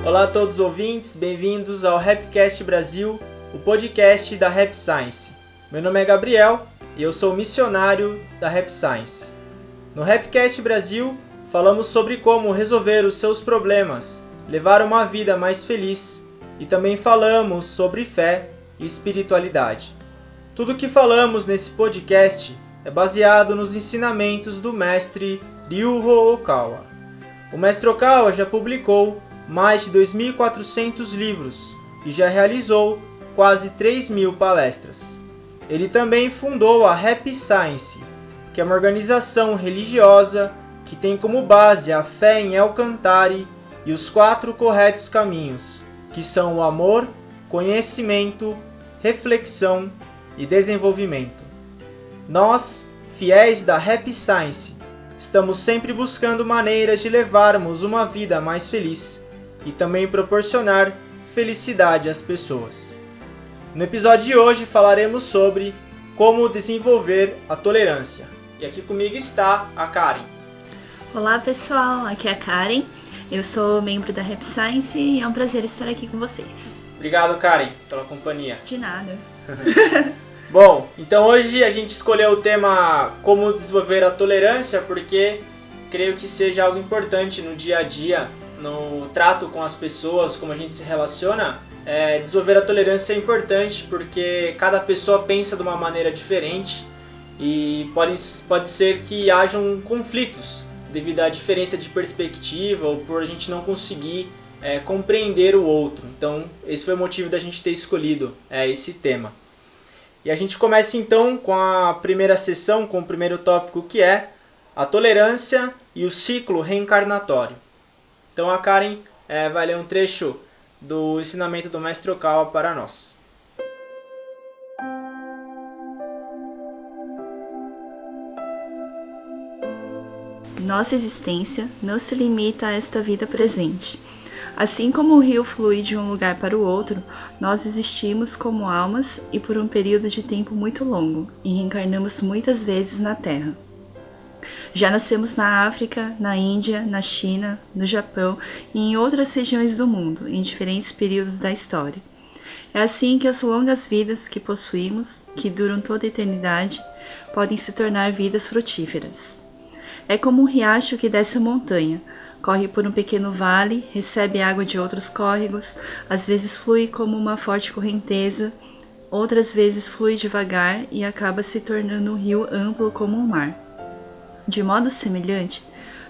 Olá a todos os ouvintes, bem-vindos ao Rapcast Brasil, o podcast da Rap Science. Meu nome é Gabriel e eu sou missionário da Rap Science. No Rapcast Brasil, falamos sobre como resolver os seus problemas, levar uma vida mais feliz e também falamos sobre fé e espiritualidade. Tudo o que falamos nesse podcast é baseado nos ensinamentos do mestre Ryuho Okawa. O mestre Okawa já publicou mais de 2.400 livros e já realizou quase 3.000 palestras. Ele também fundou a Rap Science, que é uma organização religiosa que tem como base a fé em El Cantare e os 4 corretos caminhos, que são o amor, conhecimento, reflexão e desenvolvimento. Nós, fiéis da Rap Science, estamos sempre buscando maneiras de levarmos uma vida mais feliz e também proporcionar felicidade às pessoas. No episódio de hoje falaremos sobre como desenvolver a tolerância. E aqui comigo está a Karen. Olá pessoal, aqui é a Karen, eu sou membro da Rap Science e é um prazer estar aqui com vocês. Obrigado, Karen, pela companhia. De nada. Bom, então hoje a gente escolheu o tema como desenvolver a tolerância porque creio que seja algo importante no dia a dia, no trato com as pessoas, como a gente se relaciona. Desenvolver a tolerância é importante porque cada pessoa pensa de uma maneira diferente e pode ser que hajam conflitos devido à diferença de perspectiva ou por a gente não conseguir compreender o outro. Então esse foi o motivo da gente ter escolhido esse tema. E a gente começa então com a primeira sessão, com o primeiro tópico, que é a tolerância e o ciclo reencarnatório. Então a Karen vai ler um trecho do ensinamento do Mestre Okawa para nós. Nossa existência não se limita a esta vida presente. Assim como o rio flui de um lugar para o outro, nós existimos como almas e por um período de tempo muito longo, e reencarnamos muitas vezes na Terra. Já nascemos na África, na Índia, na China, no Japão e em outras regiões do mundo, em diferentes períodos da história. É assim que as longas vidas que possuímos, que duram toda a eternidade, podem se tornar vidas frutíferas. É como um riacho que desce a montanha, corre por um pequeno vale, recebe água de outros córregos, às vezes flui como uma forte correnteza, outras vezes flui devagar e acaba se tornando um rio amplo como um mar. De modo semelhante,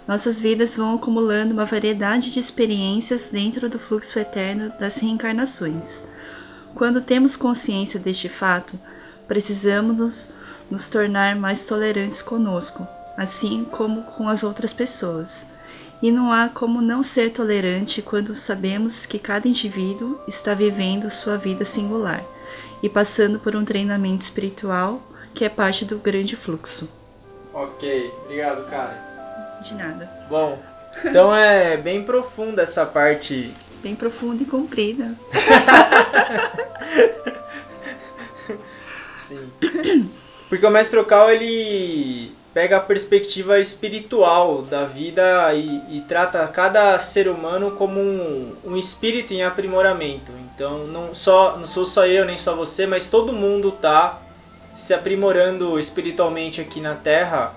nossas vidas vão acumulando uma variedade de experiências dentro do fluxo eterno das reencarnações. Quando temos consciência deste fato, precisamos nos tornar mais tolerantes conosco, assim como com as outras pessoas. E não há como não ser tolerante quando sabemos que cada indivíduo está vivendo sua vida singular e passando por um treinamento espiritual que é parte do grande fluxo. Ok, obrigado, Karen. De nada. Bom, então é bem profunda essa parte. Bem profunda e comprida. Sim. Porque o Mestre Okawa, ele pega a perspectiva espiritual da vida e trata cada ser humano como um espírito em aprimoramento. Então não sou só eu, nem só você, mas todo mundo está se aprimorando espiritualmente aqui na Terra,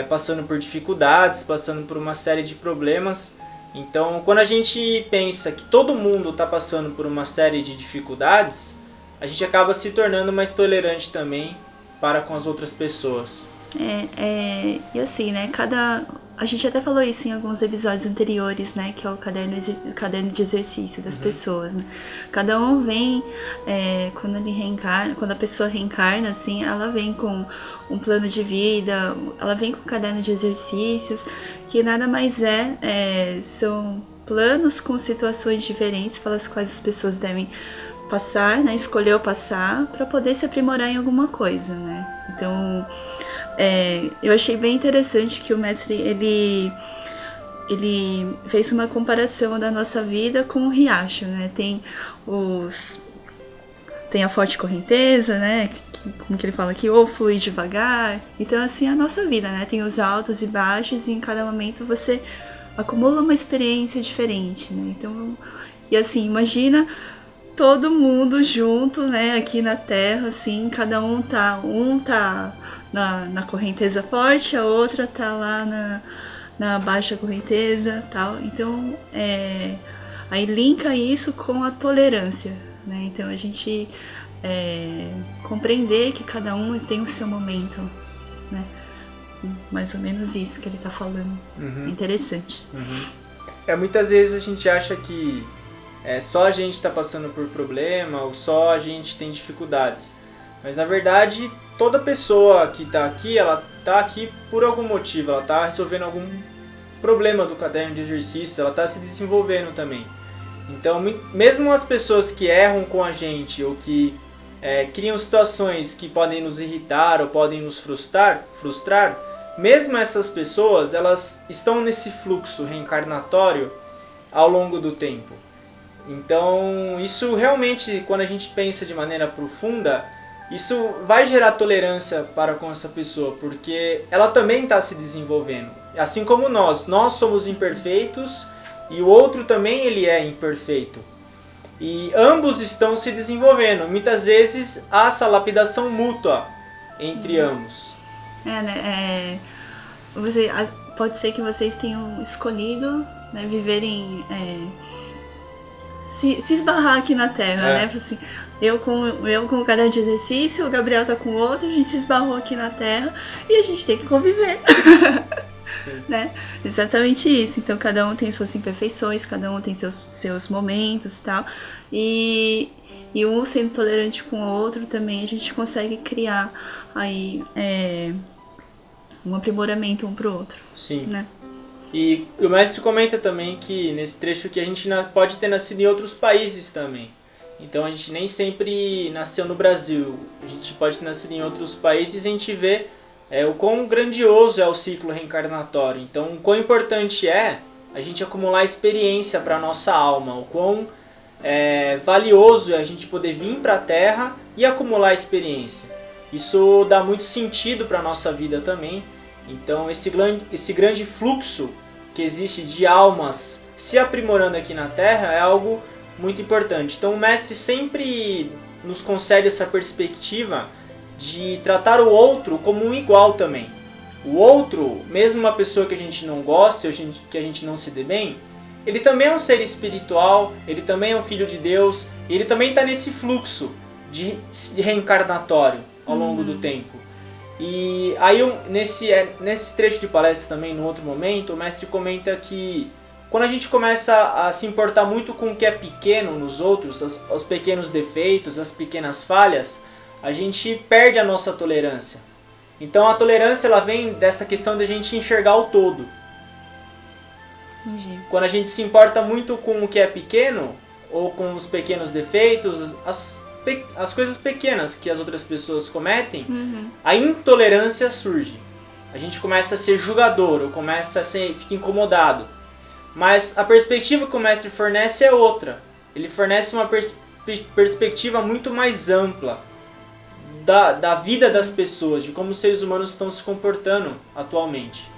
passando por dificuldades, passando por uma série de problemas. Então, quando a gente pensa que todo mundo está passando por uma série de dificuldades, a gente acaba se tornando mais tolerante também para com as outras pessoas. E assim, né, a gente até falou isso em alguns episódios anteriores, né, que é o caderno de exercício das pessoas, né. Cada um vem, quando a pessoa reencarna, assim, ela vem com um plano de vida, ela vem com um caderno de exercícios, que nada mais são planos com situações diferentes pelas quais as pessoas devem passar, né, escolher passar para poder se aprimorar em alguma coisa, né. Então, eu achei bem interessante que o mestre ele fez uma comparação da nossa vida com um riacho, né? Tem a forte correnteza, né? Como que ele fala aqui, ou flui devagar. Então, assim, a nossa vida, né? Tem os altos e baixos e em cada momento você acumula uma experiência diferente, né? Então, e assim, imagina todo mundo junto, né, aqui na Terra, assim, cada um tá na correnteza forte, a outra tá lá na baixa correnteza, tal. Então, aí linka isso com a tolerância, né? Então a gente compreender que cada um tem o seu momento, né? Mais ou menos isso que ele tá falando. É interessante. Muitas vezes a gente acha que só a gente está passando por problema ou só a gente tem dificuldades. Mas na verdade, toda pessoa que está aqui, ela está aqui por algum motivo. Ela está resolvendo algum problema do caderno de exercícios, ela está se desenvolvendo também. Então, mesmo as pessoas que erram com a gente ou que criam situações que podem nos irritar ou podem nos frustrar, mesmo essas pessoas, elas estão nesse fluxo reencarnatório ao longo do tempo. Então, isso realmente, quando a gente pensa de maneira profunda, isso vai gerar tolerância para com essa pessoa, porque ela também está se desenvolvendo. Assim como nós somos imperfeitos e o outro também ele é imperfeito. E ambos estão se desenvolvendo. Muitas vezes há essa lapidação mútua entre ambos. Pode ser que vocês tenham escolhido, né, viverem... Se esbarrar aqui na Terra, né? Assim, eu com o caderno de exercício, o Gabriel tá com outro, a gente se esbarrou aqui na Terra e a gente tem que conviver. Né? Exatamente isso. Então cada um tem suas imperfeições, cada um tem seus momentos e tal. E um sendo tolerante com o outro também a gente consegue criar aí um aprimoramento um pro outro. Sim. Né? E o mestre comenta também que nesse trecho que a gente pode ter nascido em outros países também. Então a gente nem sempre nasceu no Brasil. A gente pode ter nascido em outros países e a gente vê o quão grandioso é o ciclo reencarnatório. Então o quão importante é a gente acumular experiência para a nossa alma. O quão valioso é a gente poder vir para a Terra e acumular experiência. Isso dá muito sentido para a nossa vida também. Então esse grande fluxo que existe de almas se aprimorando aqui na Terra é algo muito importante. Então o mestre sempre nos concede essa perspectiva de tratar o outro como um igual também. O outro, mesmo uma pessoa que a gente não gosta, que a gente não se dê bem, ele também é um ser espiritual, ele também é um filho de Deus, ele também está nesse fluxo de reencarnatório ao longo do tempo. E aí nesse trecho de palestra também, no outro momento, o mestre comenta que quando a gente começa a se importar muito com o que é pequeno nos outros, os pequenos defeitos, as pequenas falhas, a gente perde a nossa tolerância. Então a tolerância ela vem dessa questão de a gente enxergar o todo. Entendi. Quando a gente se importa muito com o que é pequeno, ou com os pequenos defeitos, as coisas pequenas que as outras pessoas cometem, a intolerância surge. A gente começa a ser julgador, ou fica incomodado. Mas a perspectiva que o mestre fornece é outra. Ele fornece uma perspectiva muito mais ampla da vida das pessoas, de como os seres humanos estão se comportando atualmente.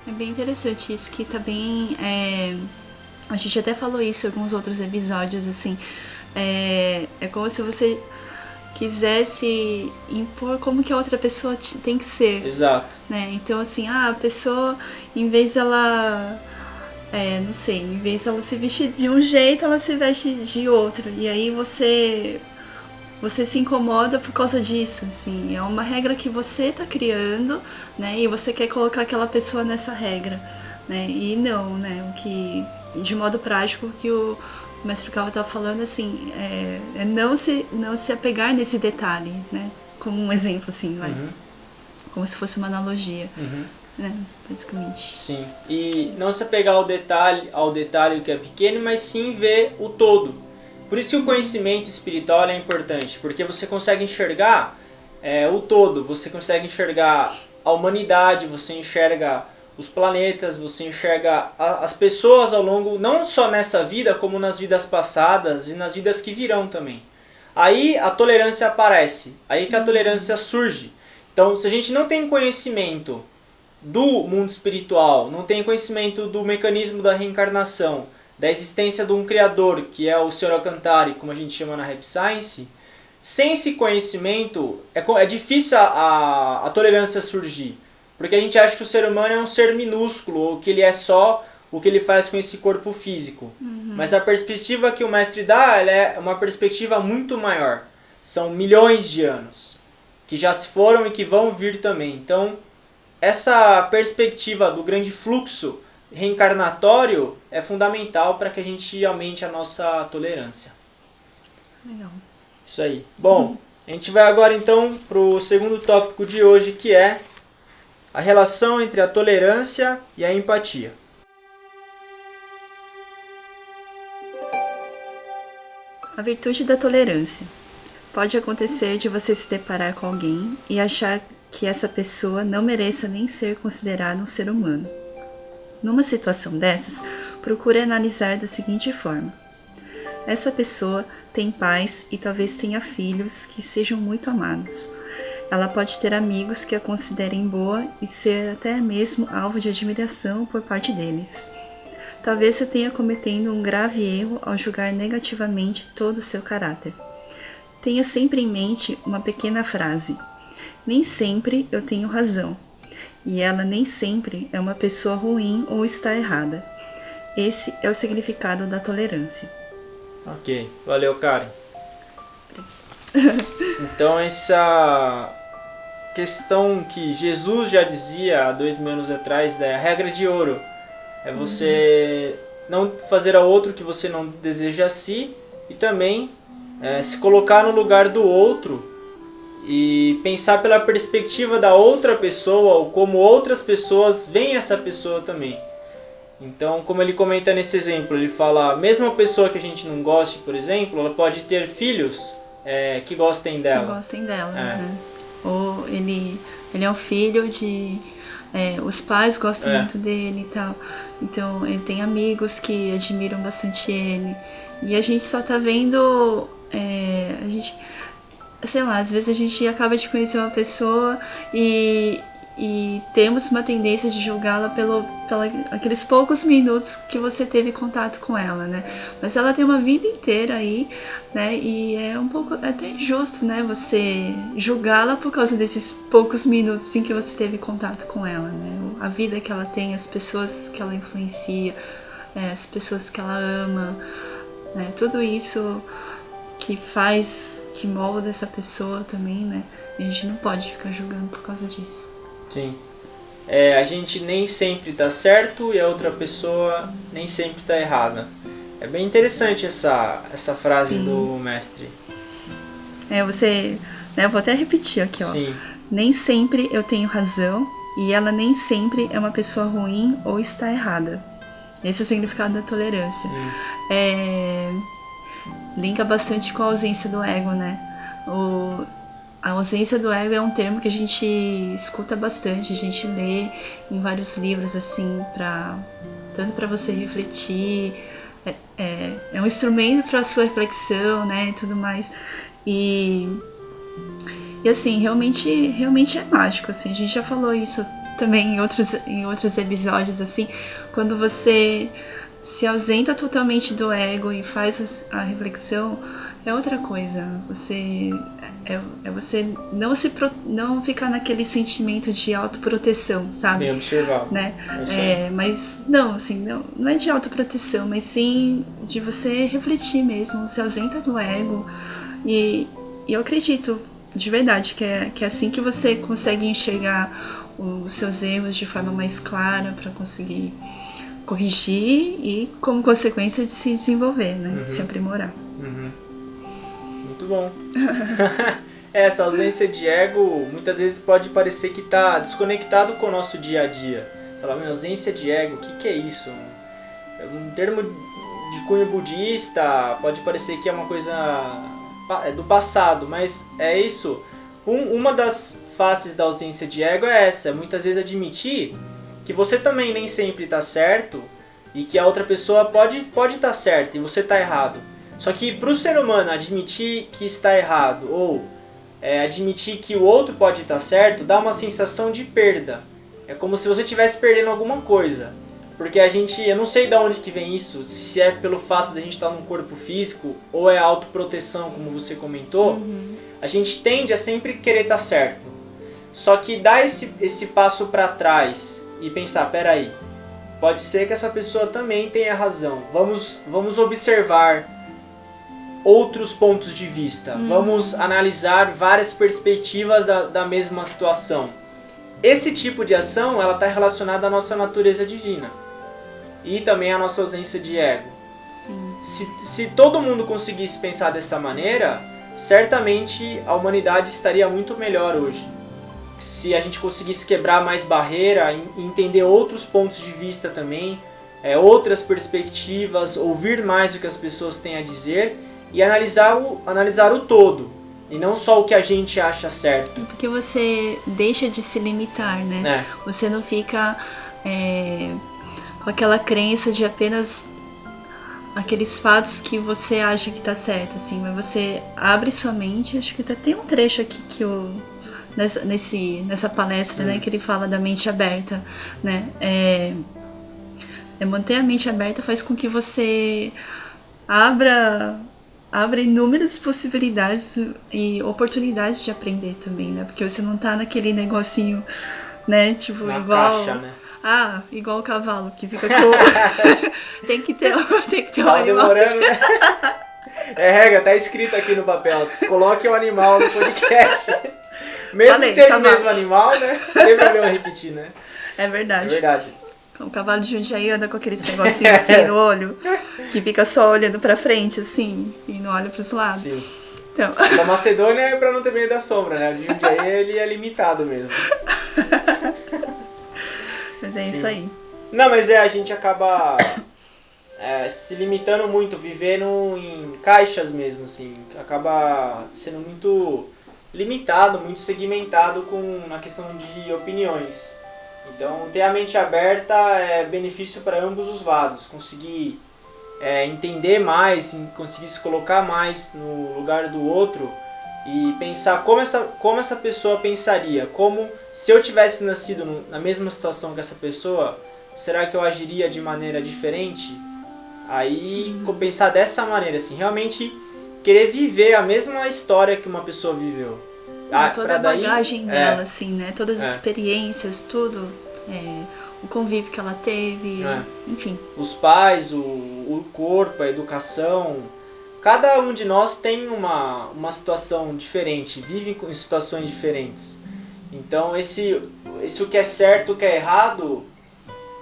É bem interessante isso, que também a gente até falou isso em alguns outros episódios, assim. É como se você quisesse impor como que a outra pessoa tem que ser. Exato. Né? Então, assim, a pessoa, em vez dela, não sei, em vez dela se vestir de um jeito, ela se veste de outro. E aí você se incomoda por causa disso, assim. É uma regra que você tá criando, né? E você quer colocar aquela pessoa nessa regra, né? E não, né? O que, de modo prático, que o mestre Kawa tá falando, assim, não se apegar nesse detalhe, né? Como um exemplo, assim, vai. Como se fosse uma analogia, né? Basicamente. Sim. E não se apegar ao detalhe que é pequeno, mas sim ver o todo. Por isso que o conhecimento espiritual é importante, porque você consegue enxergar o todo, você consegue enxergar a humanidade, você enxerga os planetas, você enxerga as pessoas ao longo, não só nessa vida, como nas vidas passadas e nas vidas que virão também. Aí a tolerância aparece, aí que a tolerância surge. Então, se a gente não tem conhecimento do mundo espiritual, não tem conhecimento do mecanismo da reencarnação, da existência de um criador, que é o Sr. Alcantara, como a gente chama na Rap Science, sem esse conhecimento é difícil a tolerância surgir. Porque a gente acha que o ser humano é um ser minúsculo, ou que ele é só o que ele faz com esse corpo físico. Mas a perspectiva que o mestre dá, ela é uma perspectiva muito maior. São milhões de anos, que já se foram e que vão vir também. Então, essa perspectiva do grande fluxo reencarnatório é fundamental para que a gente aumente a nossa tolerância. Legal. Isso aí. Bom, a gente vai agora então para o segundo tópico de hoje, que é a relação entre a tolerância e a empatia. A virtude da tolerância. Pode acontecer de você se deparar com alguém e achar que essa pessoa não mereça nem ser considerada um ser humano. Numa situação dessas, procure analisar da seguinte forma: essa pessoa tem pais e talvez tenha filhos que sejam muito amados. Ela pode ter amigos que a considerem boa e ser até mesmo alvo de admiração por parte deles. Talvez você tenha cometendo um grave erro ao julgar negativamente todo o seu caráter. Tenha sempre em mente uma pequena frase: nem sempre eu tenho razão, e ela nem sempre é uma pessoa ruim ou está errada. Esse é o significado da tolerância. Ok, valeu, Karen. Então, essa questão que Jesus já dizia há 2000 anos atrás, da regra de ouro, é você não fazer ao outro o que você não deseja a si, e também se colocar no lugar do outro e pensar pela perspectiva da outra pessoa, ou como outras pessoas veem essa pessoa também. Então, como ele comenta nesse exemplo, ele fala, mesmo a pessoa que a gente não goste, por exemplo, ela pode ter filhos que gostem dela. Que gostem dela, né? Ou ele é um filho de... os pais gostam muito dele e tal. Então, ele tem amigos que admiram bastante ele. E a gente só tá vendo... sei lá, às vezes a gente acaba de conhecer uma pessoa e temos uma tendência de julgá-la pela aqueles poucos minutos que você teve contato com ela, né? Mas ela tem uma vida inteira aí, né? E é um pouco até injusto, né? Você julgá-la por causa desses poucos minutos em que você teve contato com ela, né? A vida que ela tem, as pessoas que ela influencia, as pessoas que ela ama, né? Tudo isso que molda essa pessoa também, né? A gente não pode ficar julgando por causa disso. Sim. A gente nem sempre tá certo e a outra pessoa nem sempre tá errada. É bem interessante essa frase Sim. do mestre. Eu vou até repetir aqui, ó. Sim. Nem sempre eu tenho razão e ela nem sempre é uma pessoa ruim ou está errada. Esse é o significado da tolerância. Linka bastante com a ausência do ego, né? A ausência do ego é um termo que a gente escuta bastante, a gente lê em vários livros, assim, tanto para você refletir, é um instrumento para a sua reflexão, né, e tudo mais. E assim, realmente é mágico, assim, a gente já falou isso também em outros episódios, assim, quando você se ausenta totalmente do ego e faz a reflexão, é outra coisa. Você não ficar naquele sentimento de autoproteção, sabe? Bem observado. Né? Mas não, assim, não é de autoproteção, mas sim de você refletir mesmo, se ausenta do ego. E eu acredito, de verdade, que é assim que você consegue enxergar os seus erros de forma mais clara para conseguir corrigir e, como consequência, de se desenvolver, né? De se aprimorar. Muito bom. Essa ausência de ego muitas vezes pode parecer que está desconectado com o nosso dia a dia. Sei lá, ausência de ego, o que é isso? Um termo de cunho budista pode parecer que é uma coisa do passado, mas é isso. Uma das faces da ausência de ego é essa, muitas vezes admitir que você também nem sempre está certo e que a outra pessoa pode estar certa e você está errado. Só que para o ser humano admitir que está errado ou admitir que o outro pode estar certo dá uma sensação de perda. é como se você estivesse perdendo alguma coisa. Porque eu não sei de onde que vem isso, se é pelo fato de a gente estar num corpo físico ou é autoproteção, como você comentou, a gente tende a sempre querer estar certo. Só que dar esse passo para trás e pensar, peraí, pode ser que essa pessoa também tenha razão. Vamos observar outros pontos de vista. Vamos analisar várias perspectivas da mesma situação. Esse tipo de ação ela está relacionada à nossa natureza divina e também à nossa ausência de ego. Sim. Se todo mundo conseguisse pensar dessa maneira, certamente a humanidade estaria muito melhor hoje. Se a gente conseguisse quebrar mais barreira e entender outros pontos de vista também, outras perspectivas, ouvir mais o que as pessoas têm a dizer e analisar o todo, e não só o que a gente acha certo. Porque você deixa de se limitar, né? Você não fica com aquela crença de apenas aqueles fatos que você acha que tá certo, assim, mas você abre sua mente. Acho que até tem um trecho aqui que nessa palestra, né, que ele fala da mente aberta, né? Manter a mente aberta faz com que você abra inúmeras possibilidades e oportunidades de aprender também, né? Porque você não tá naquele negocinho, né? Tipo, na igual... caixa, né? Igual o cavalo, que fica com... tem que ter um animal. Demorando, né? Regra, tá escrito aqui no papel. Coloque o animal no podcast. Mesmo que seja o mesmo animal, né? Não tem problema repetir, né? É verdade. É verdade. O cavalo de Jundiaí anda com aqueles negocinhos assim no olho, que fica só olhando pra frente, assim, e não olha pros lados. Sim. Então... Da Macedônia é pra não ter medo da sombra, né? O de Jundiaí ele é limitado mesmo. Mas é isso aí. Não, mas a gente acaba se limitando muito, vivendo em caixas mesmo, assim. Acaba sendo muito limitado, muito segmentado na questão de opiniões. Então, ter a mente aberta é benefício para ambos os lados. Conseguir entender mais, conseguir se colocar mais no lugar do outro e pensar como essa pessoa pensaria. Como se eu tivesse nascido na mesma situação que essa pessoa, será que eu agiria de maneira diferente? Aí, pensar dessa maneira, assim, realmente querer viver a mesma história que uma pessoa viveu. Toda a bagagem dela, assim, né? Todas as experiências, tudo. O convívio que ela teve, enfim. Os pais, o corpo, a educação. Cada um de nós tem uma situação diferente, vive em situações diferentes. Então, o que é certo, o que é errado,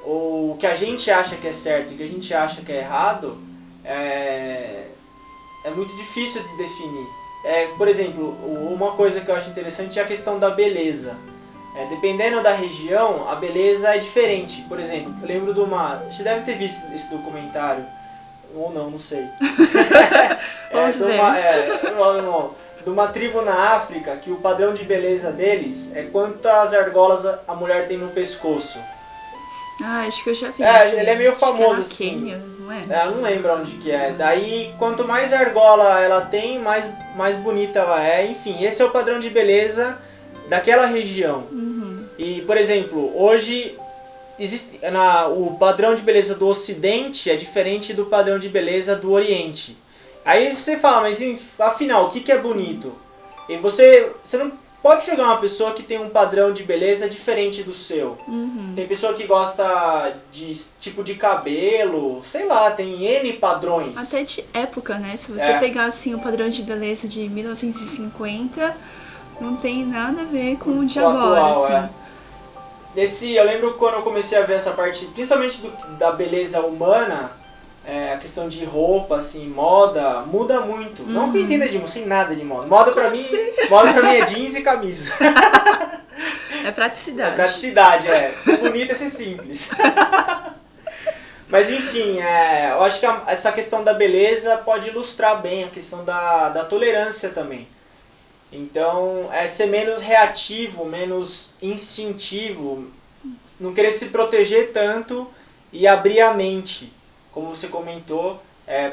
ou o que a gente acha que é certo e o que a gente acha que é errado, é muito difícil de definir. Por exemplo, uma coisa que eu acho interessante é a questão da beleza. Dependendo da região, a beleza é diferente. Por exemplo, eu lembro você deve ter visto esse documentário, ou não sei. De uma tribo na África, que o padrão de beleza deles é quantas argolas a mulher tem no pescoço. Acho que eu já vi. Ele é meio famoso, assim. Quênia, não é? Eu não lembro onde que é. Daí, quanto mais argola ela tem, mais bonita ela é. Enfim, esse é o padrão de beleza daquela região. E, por exemplo, hoje o padrão de beleza do Ocidente é diferente do padrão de beleza do Oriente. Aí você fala, mas afinal, o que é bonito? E você não pode jogar uma pessoa que tem um padrão de beleza diferente do seu. Tem pessoa que gosta de tipo de cabelo, sei lá, tem N padrões. Até de época, né? Se você pegar assim o padrão de beleza de 1950, não tem nada a ver com o de agora, atual, assim. Eu lembro quando eu comecei a ver essa parte, principalmente da beleza humana, a questão de roupa, assim, moda, muda muito. Não que eu entenda de moda, sem nada de moda. Moda pra mim é jeans e camisa. É praticidade. É praticidade, Ser bonita é ser simples. Mas enfim, eu acho que essa questão da beleza pode ilustrar bem a questão da tolerância também. Então, ser menos reativo, menos instintivo, não querer se proteger tanto e abrir a mente, como você comentou,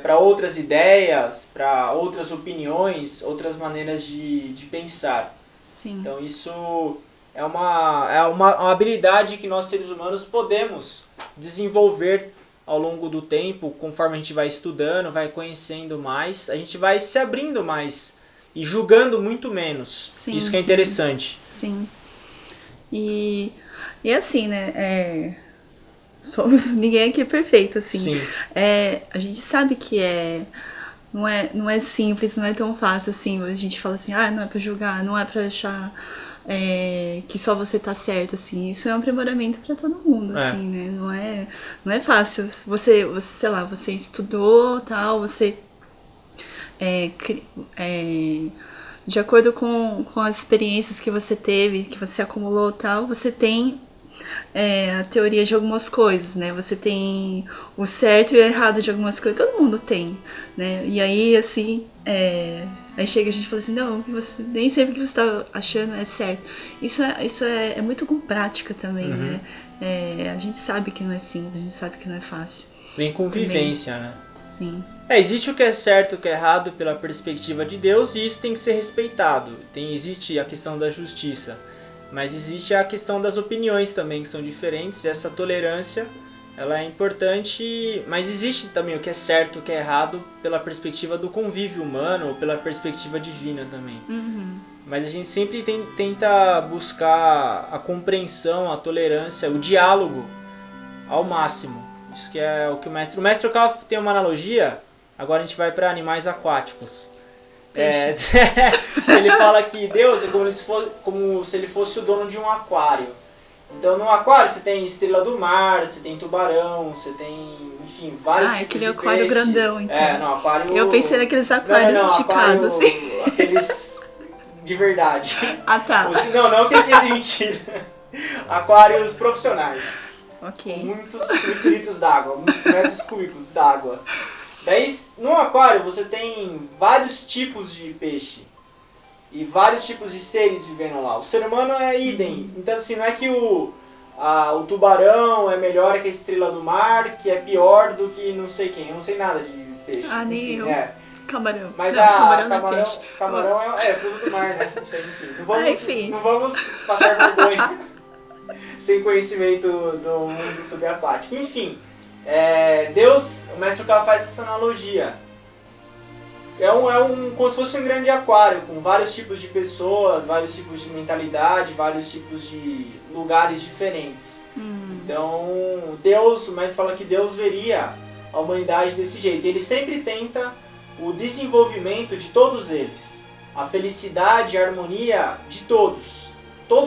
para outras ideias, para outras opiniões, outras maneiras de pensar. Sim. Então, isso uma habilidade que nós seres humanos podemos desenvolver ao longo do tempo, conforme a gente vai estudando, vai conhecendo mais, a gente vai se abrindo mais e julgando muito menos. Sim, isso que é interessante. Sim. E assim, né? Ninguém aqui é perfeito, assim. Sim. A gente sabe que não é simples, não é tão fácil assim. A gente fala assim, não é pra julgar, não é pra achar que só você tá certo, assim. Isso é um aprimoramento pra todo mundo, assim, né? Não é fácil. Você, sei lá, você estudou, tal, você de acordo com as experiências que você teve, que você acumulou, tal, você tem a teoria de algumas coisas, né? Você tem o certo e o errado de algumas coisas, todo mundo tem, né? E aí, assim, aí chega a gente e fala assim, não, nem sempre o que você tá achando é certo. Isso é muito com prática também, né? A gente sabe que não é simples, a gente sabe que não é fácil. Vem com vivência, né? Sim. Existe o que é certo e o que é errado pela perspectiva de Deus, e isso tem que ser respeitado. Existe a questão da justiça, mas existe a questão das opiniões também, que são diferentes. Essa tolerância, ela é importante, mas existe também o que é certo e o que é errado pela perspectiva do convívio humano ou pela perspectiva divina também. Mas a gente sempre tenta buscar a compreensão, a tolerância, o diálogo ao máximo. Isso que é o que o mestre... O mestre tem uma analogia, agora a gente vai para animais aquáticos. Ele fala que Deus é como se ele fosse o dono de um aquário. Então no aquário você tem estrela do mar, você tem tubarão, você tem, enfim, vários tipos aquele de aquário peixe. grandão, então. No aquário... Eu pensei naqueles aquários de casa, assim. Aqueles de verdade. Tá. Não que seja de mentira. Aquários profissionais. Ok. Com muitos litros d'água, muitos metros cúbicos d'água. Daí, no aquário, você tem vários tipos de peixe e vários tipos de seres vivendo lá. O ser humano é idem. Então, assim, não é que o tubarão é melhor que a estrela do mar, que é pior do que não sei quem. Eu não sei nada de peixe. Nem eu. Camarão. Mas camarão é fruto do mar, né? Enfim, não vamos passar vergonha sem conhecimento do mundo subaquático. Enfim, Deus, o mestre Kala faz essa analogia. Como se fosse um grande aquário, com vários tipos de pessoas, vários tipos de mentalidade, vários tipos de lugares diferentes. Então, o mestre fala que Deus veria a humanidade desse jeito. Ele sempre tenta o desenvolvimento de todos eles, a felicidade, a harmonia de todos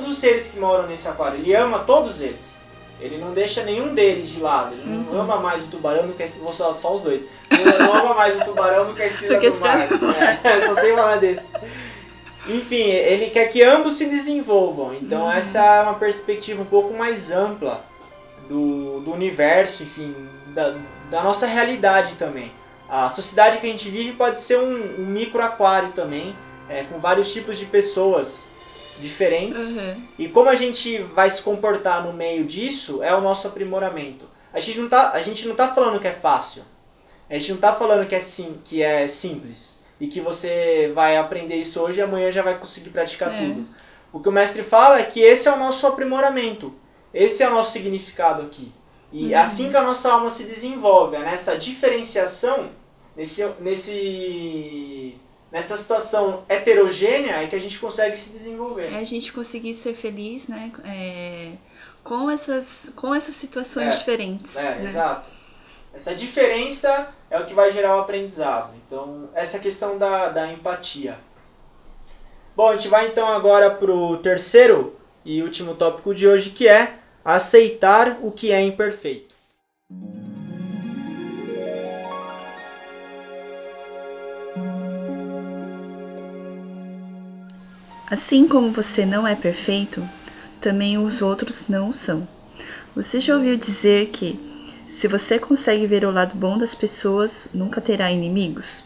os seres que moram nesse aquário. Ele ama todos eles. Ele não deixa nenhum deles de lado. Ele não ama mais o tubarão do que a estrela. Vou usar só os dois. Ele não ama mais o tubarão do que a estrela do mar. Só sei falar desse. Enfim, ele quer que ambos se desenvolvam. Então essa é uma perspectiva um pouco mais ampla do universo, enfim, da nossa realidade também. A sociedade que a gente vive pode ser um micro aquário também, com vários tipos de pessoas diferentes. E como a gente vai se comportar no meio disso é o nosso aprimoramento. A gente não tá falando que é fácil. A gente não tá falando que é simples e que você vai aprender isso hoje e amanhã já vai conseguir praticar tudo. O que o mestre fala é que esse é o nosso aprimoramento. Esse é o nosso significado aqui. E assim que a nossa alma se desenvolve, nessa diferenciação, nessa situação heterogênea, é que a gente consegue se desenvolver. A gente conseguir ser feliz, né? Com essas situações diferentes. Né? Exato. Essa diferença é o que vai gerar o aprendizado. Então, essa questão da empatia. Bom, a gente vai então agora para o terceiro e último tópico de hoje, que é aceitar o que é imperfeito. Assim como você não é perfeito, também os outros não são. Você já ouviu dizer que, se você consegue ver o lado bom das pessoas, nunca terá inimigos?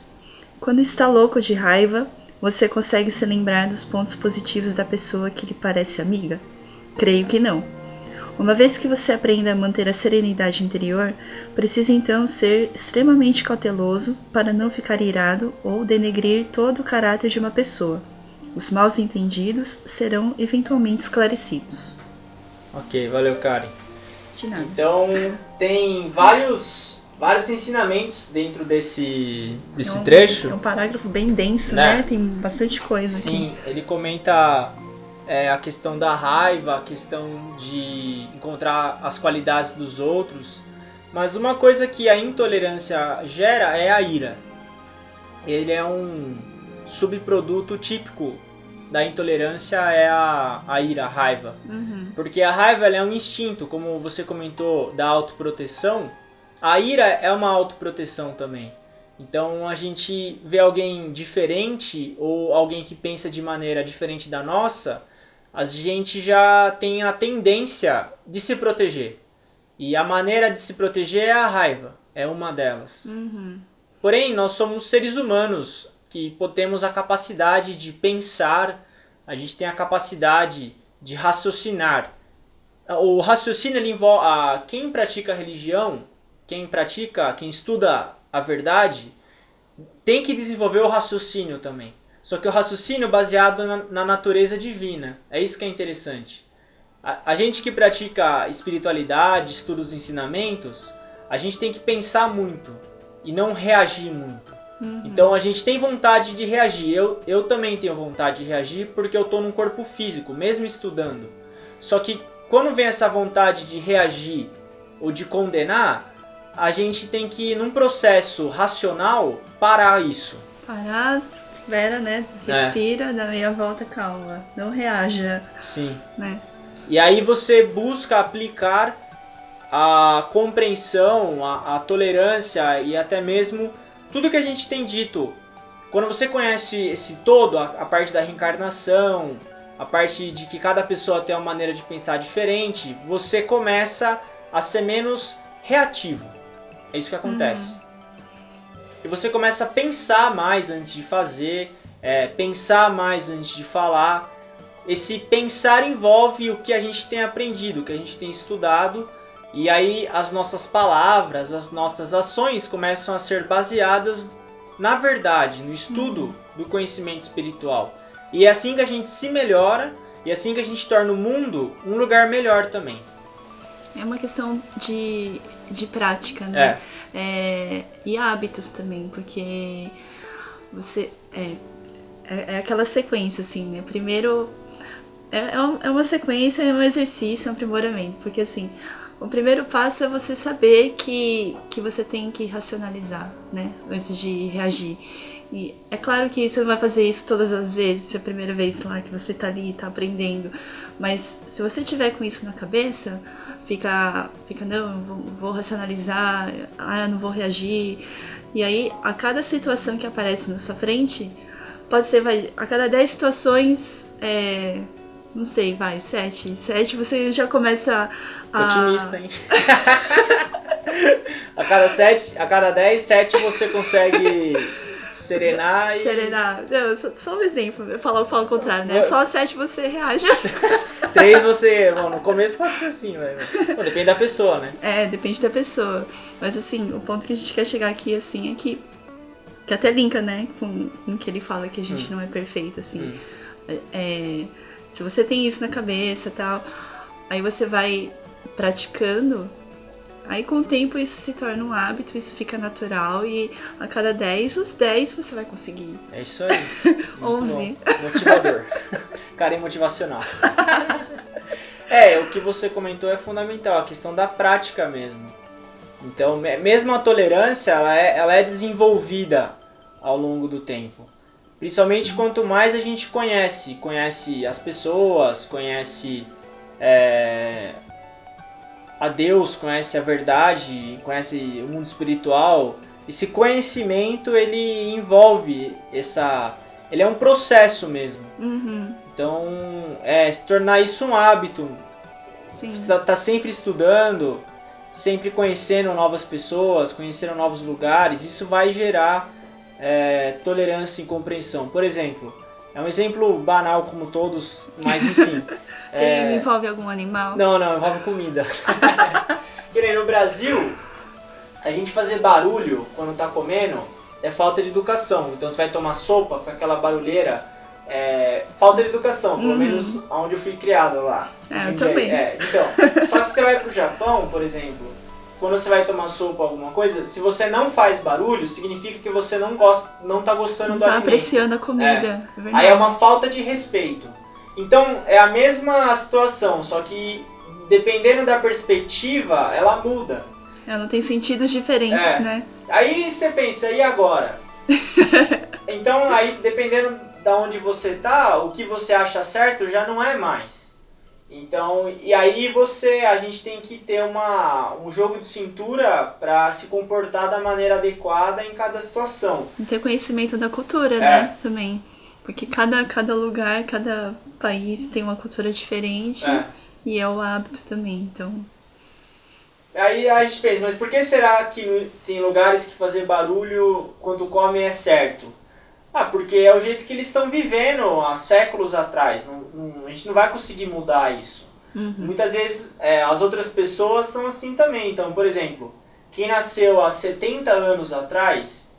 Quando está louco de raiva, você consegue se lembrar dos pontos positivos da pessoa que lhe parece amiga? Creio que não. Uma vez que você aprenda a manter a serenidade interior, precisa então ser extremamente cauteloso para não ficar irado ou denegrir todo o caráter de uma pessoa. Os mal entendidos serão eventualmente esclarecidos. Ok, valeu, Karen. De nada. Então, tem vários ensinamentos dentro desse trecho. É um parágrafo bem denso, né? Tem bastante coisa aqui. Sim, ele comenta a questão da raiva, a questão de encontrar as qualidades dos outros. Mas uma coisa que a intolerância gera é a ira. Ele é um subproduto típico da intolerância, é a ira, a raiva. Porque a raiva ela é um instinto, como você comentou, da autoproteção. A ira é uma autoproteção também. Então a gente vê alguém diferente ou alguém que pensa de maneira diferente da nossa, a gente já tem a tendência de se proteger. E a maneira de se proteger é a raiva, é uma delas. Porém, nós somos seres humanos que temos a capacidade de pensar, a gente tem a capacidade de raciocinar. O raciocínio ele envolve quem pratica religião, quem estuda a verdade, tem que desenvolver o raciocínio também. Só que o raciocínio baseado na natureza divina. É isso que é interessante. A gente que pratica espiritualidade, estuda os ensinamentos, a gente tem que pensar muito e não reagir muito. Então a gente tem vontade de reagir. Eu também tenho vontade de reagir porque eu estou num corpo físico, mesmo estudando. Só que quando vem essa vontade de reagir ou de condenar, a gente tem que, num processo racional, parar isso. Parar, Vera, né? Respira, dá meia volta, calma. Não reaja. Sim. Né? E aí você busca aplicar a compreensão, a tolerância e até mesmo tudo que a gente tem dito. Quando você conhece esse todo, a parte da reencarnação, a parte de que cada pessoa tem uma maneira de pensar diferente, você começa a ser menos reativo. É isso que acontece. E você começa a pensar mais antes de fazer, pensar mais antes de falar. Esse pensar envolve o que a gente tem aprendido, o que a gente tem estudado, e aí as nossas palavras, as nossas ações começam a ser baseadas na verdade, no estudo do conhecimento espiritual. E é assim que a gente se melhora, e é assim que a gente torna o mundo um lugar melhor também. É uma questão de prática, né? E hábitos também, porque você... É aquela sequência, assim, né? Primeiro... É uma sequência, é um exercício, é um aprimoramento. Porque, assim, o primeiro passo é você saber que você tem que racionalizar, né? Antes de reagir. E é claro que você não vai fazer isso todas as vezes, se é a primeira vez lá que você tá ali, tá aprendendo. Mas se você tiver com isso na cabeça, fica não, eu vou racionalizar, eu não vou reagir. E aí, a cada situação que aparece na sua frente, pode ser, a cada 10 situações, não sei, 7 você já começa a... Otimista, hein? a cada 10, 7 você consegue serenar e... Não, só um exemplo, eu falo o contrário, né? Só 7 você reage. 3 você... Bom, no começo pode ser assim, mas depende da pessoa, né? Depende da pessoa. Mas assim, o ponto que a gente quer chegar aqui, assim, é que até linka, né, com que ele fala que a gente não é perfeito, assim. Se você tem isso na cabeça e tal, aí você vai praticando, aí com o tempo isso se torna um hábito, isso fica natural e a cada 10, os 10 você vai conseguir. É isso aí. 11. Motivador. Cara, é motivacional. O que você comentou é fundamental, a questão da prática mesmo. Então, mesmo a tolerância, ela é desenvolvida ao longo do tempo. Principalmente quanto mais a gente conhece as pessoas, conhece a Deus, conhece a verdade, conhece o mundo espiritual. Esse conhecimento, ele envolve ele é um processo mesmo. Então, se tornar isso um hábito. Sim. Você tá sempre estudando, sempre conhecendo novas pessoas, conhecendo novos lugares, isso vai gerar tolerância e compreensão. Por exemplo, é um exemplo banal como todos, mas enfim. Envolve algum animal? Não, envolve comida. Que nem no Brasil, a gente fazer barulho quando tá comendo é falta de educação. Então você vai tomar sopa, fica aquela barulheira, falta de educação, pelo menos onde eu fui criado lá. Eu também. Então, só que você vai pro Japão, por exemplo, quando você vai tomar sopa ou alguma coisa, se você não faz barulho, significa que você não tá gostando do alimento. Tá apreciando a comida. Aí é uma falta de respeito. Então, é a mesma situação, só que dependendo da perspectiva, ela muda. Ela tem sentidos diferentes, né? Aí você pensa, e agora? Então, aí dependendo da onde você tá, o que você acha certo já não é mais. Então, e aí a gente tem que ter um jogo de cintura para se comportar da maneira adequada em cada situação. E ter conhecimento da cultura, né? Também. Porque cada lugar, cada país tem uma cultura diferente e é o hábito também, então... Aí a gente pensa, mas por que será que tem lugares que fazer barulho quando comem é certo? Porque é o jeito que eles estão vivendo há séculos atrás. A gente não vai conseguir mudar isso. Muitas vezes as outras pessoas são assim também. Então, por exemplo, quem nasceu há 70 anos atrás,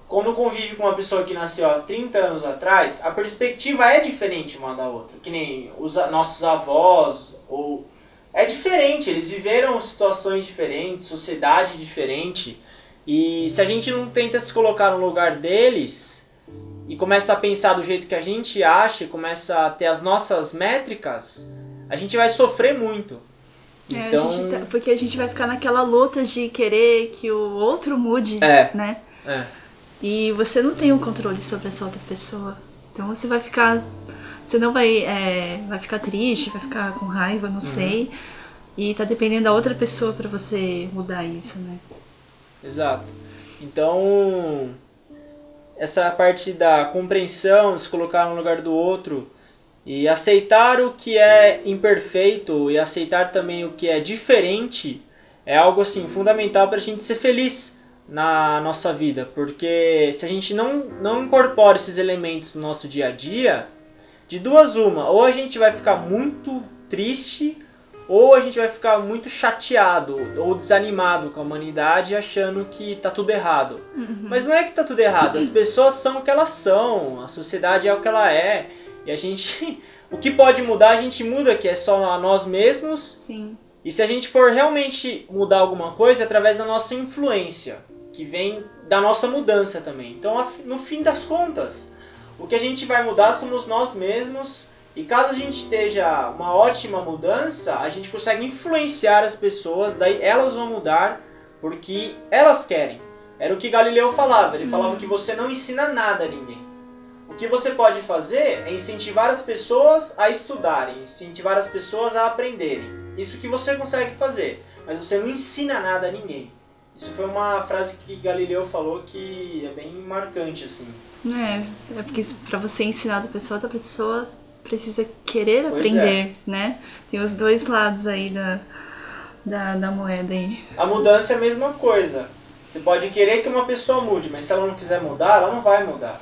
quando convive com uma pessoa que nasceu há 30 anos atrás, a perspectiva é diferente uma da outra. Que nem os nossos avós, é diferente, eles viveram situações diferentes, sociedade diferente. E se a gente não tenta se colocar no lugar deles e começa a pensar do jeito que a gente acha, e começa a ter as nossas métricas, a gente vai sofrer muito. Então... porque a gente vai ficar naquela luta de querer que o outro mude, né? E você não tem o controle sobre essa outra pessoa. Então você vai ficar... Você não vai ficar triste, vai ficar com raiva, não sei. E tá dependendo da outra pessoa pra você mudar isso, né? Exato. Então, essa parte da compreensão, se colocar no lugar do outro e aceitar o que é imperfeito e aceitar também o que é diferente é algo assim fundamental para a gente ser feliz na nossa vida, porque se a gente não incorpora esses elementos no nosso dia a dia, de duas uma, ou a gente vai ficar muito triste ou a gente vai ficar muito chateado ou desanimado com a humanidade achando que tá tudo errado. Mas não é que tá tudo errado, as pessoas são o que elas são, a sociedade é o que ela é, e a gente... O que pode mudar, a gente muda, que é só a nós mesmos. Sim. E se a gente for realmente mudar alguma coisa, é através da nossa influência, que vem da nossa mudança também. Então, no fim das contas, o que a gente vai mudar somos nós mesmos. E caso a gente esteja uma ótima mudança, a gente consegue influenciar as pessoas, daí elas vão mudar porque elas querem. Era o que Galileu falava, ele falava que você não ensina nada a ninguém. O que você pode fazer é incentivar as pessoas a estudarem, incentivar as pessoas a aprenderem. Isso que você consegue fazer, mas você não ensina nada a ninguém. Isso foi uma frase que Galileu falou que é bem marcante, assim. É porque pra você ensinar a outra pessoa precisa querer aprender, né? Tem os dois lados aí da moeda aí. A mudança é a mesma coisa. Você pode querer que uma pessoa mude, mas se ela não quiser mudar, ela não vai mudar.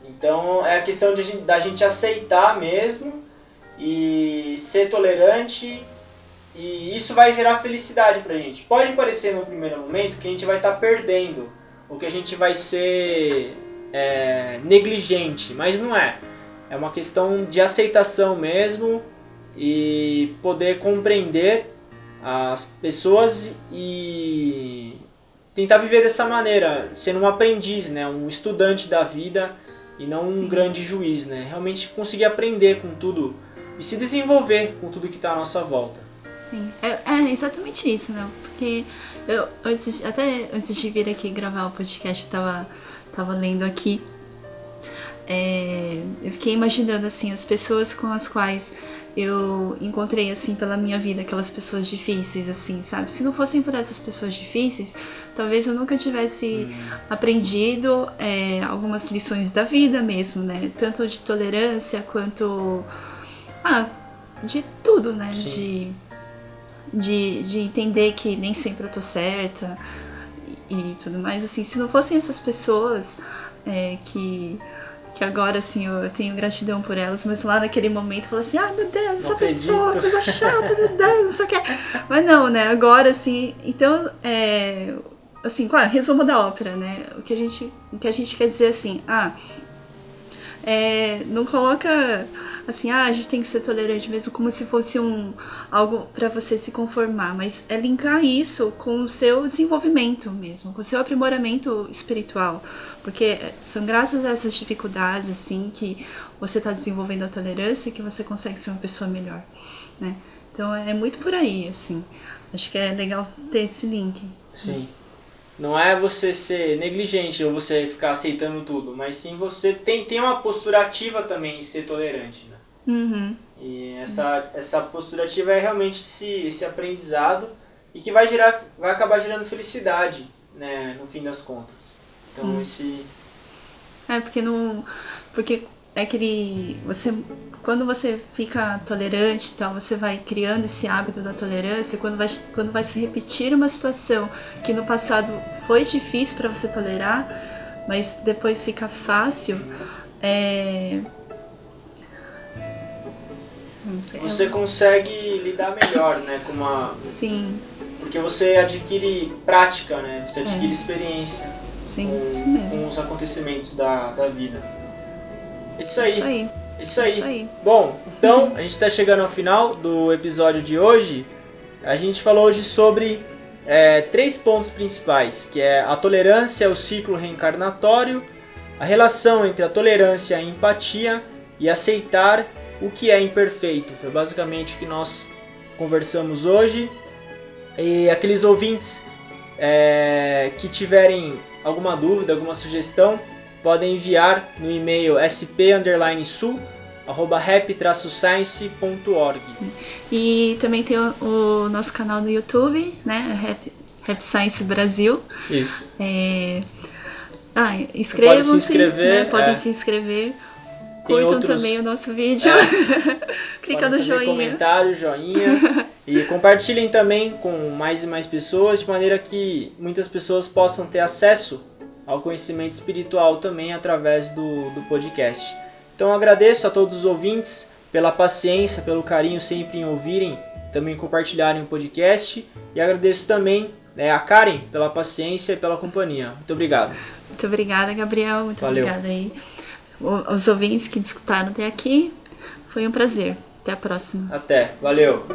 Então é a questão da gente aceitar mesmo e ser tolerante, e isso vai gerar felicidade pra gente. Pode parecer no primeiro momento que a gente vai estar perdendo, ou que a gente vai ser negligente, mas não é. É uma questão de aceitação mesmo e poder compreender as pessoas e tentar viver dessa maneira, sendo um aprendiz, né? Um estudante da vida e não um grande juiz, né? Realmente conseguir aprender com tudo e se desenvolver com tudo que está à nossa volta. Sim, é exatamente isso, né? Porque eu, antes de vir aqui gravar o podcast, eu tava lendo aqui. Eu fiquei imaginando, assim, as pessoas com as quais eu encontrei, assim, pela minha vida, aquelas pessoas difíceis, assim, sabe? Se não fossem por essas pessoas difíceis, talvez eu nunca tivesse aprendido algumas lições da vida mesmo, né? Tanto de tolerância quanto... de tudo, né? De entender que nem sempre eu tô certa e tudo mais, assim. Se não fossem essas pessoas que agora, assim, eu tenho gratidão por elas, mas lá naquele momento eu falo assim, meu Deus, essa pessoa, coisa chata, meu Deus, não sei o que. Mas não, né, agora, assim, então, assim, claro, resumo da ópera, né, o que a gente quer dizer, assim, Não coloca assim, a gente tem que ser tolerante mesmo, como se fosse algo para você se conformar, mas é linkar isso com o seu desenvolvimento mesmo, com o seu aprimoramento espiritual, porque são graças a essas dificuldades, assim, que você está desenvolvendo a tolerância que você consegue ser uma pessoa melhor, né? Então é muito por aí, assim, acho que é legal ter esse link. Sim. Não é você ser negligente ou você ficar aceitando tudo, mas sim você tem uma postura ativa também em ser tolerante, né? Uhum. E essa postura ativa é realmente esse aprendizado e que vai acabar gerando felicidade, né, no fim das contas. Então porque é aquele quando você fica tolerante, então você vai criando esse hábito da tolerância, quando vai se repetir uma situação que no passado foi difícil para você tolerar, mas depois fica fácil, você consegue lidar melhor, né, Sim. Porque você adquire prática, né? Você adquire experiência. Sim, isso mesmo. Com os acontecimentos da vida. Isso aí. Bom, então a gente está chegando ao final do episódio de hoje. A gente falou hoje sobre 3 pontos principais, que é a tolerância, o ciclo reencarnatório, a relação entre a tolerância e a empatia e aceitar o que é imperfeito. Foi basicamente o que nós conversamos hoje. E aqueles ouvintes que tiverem alguma dúvida, alguma sugestão, podem enviar no e-mail sp_sul@rap-science.org. E também tem o nosso canal no YouTube, né? Rap Science Brasil. Isso. Inscrevam-se, Pode se inscrever, né? Podem se inscrever. Curtam também o nosso vídeo. Clica no joinha. Comentário, joinha. E compartilhem também com mais e mais pessoas, de maneira que muitas pessoas possam ter acesso ao conhecimento espiritual também através do podcast. Então agradeço a todos os ouvintes pela paciência, pelo carinho sempre em ouvirem, também compartilharem o podcast. E agradeço também a Karen pela paciência e pela companhia. Muito obrigado. Muito obrigada, Gabriel. Muito Valeu. Obrigada aí. Os ouvintes que escutaram até aqui, foi um prazer. Até a próxima. Até. Valeu.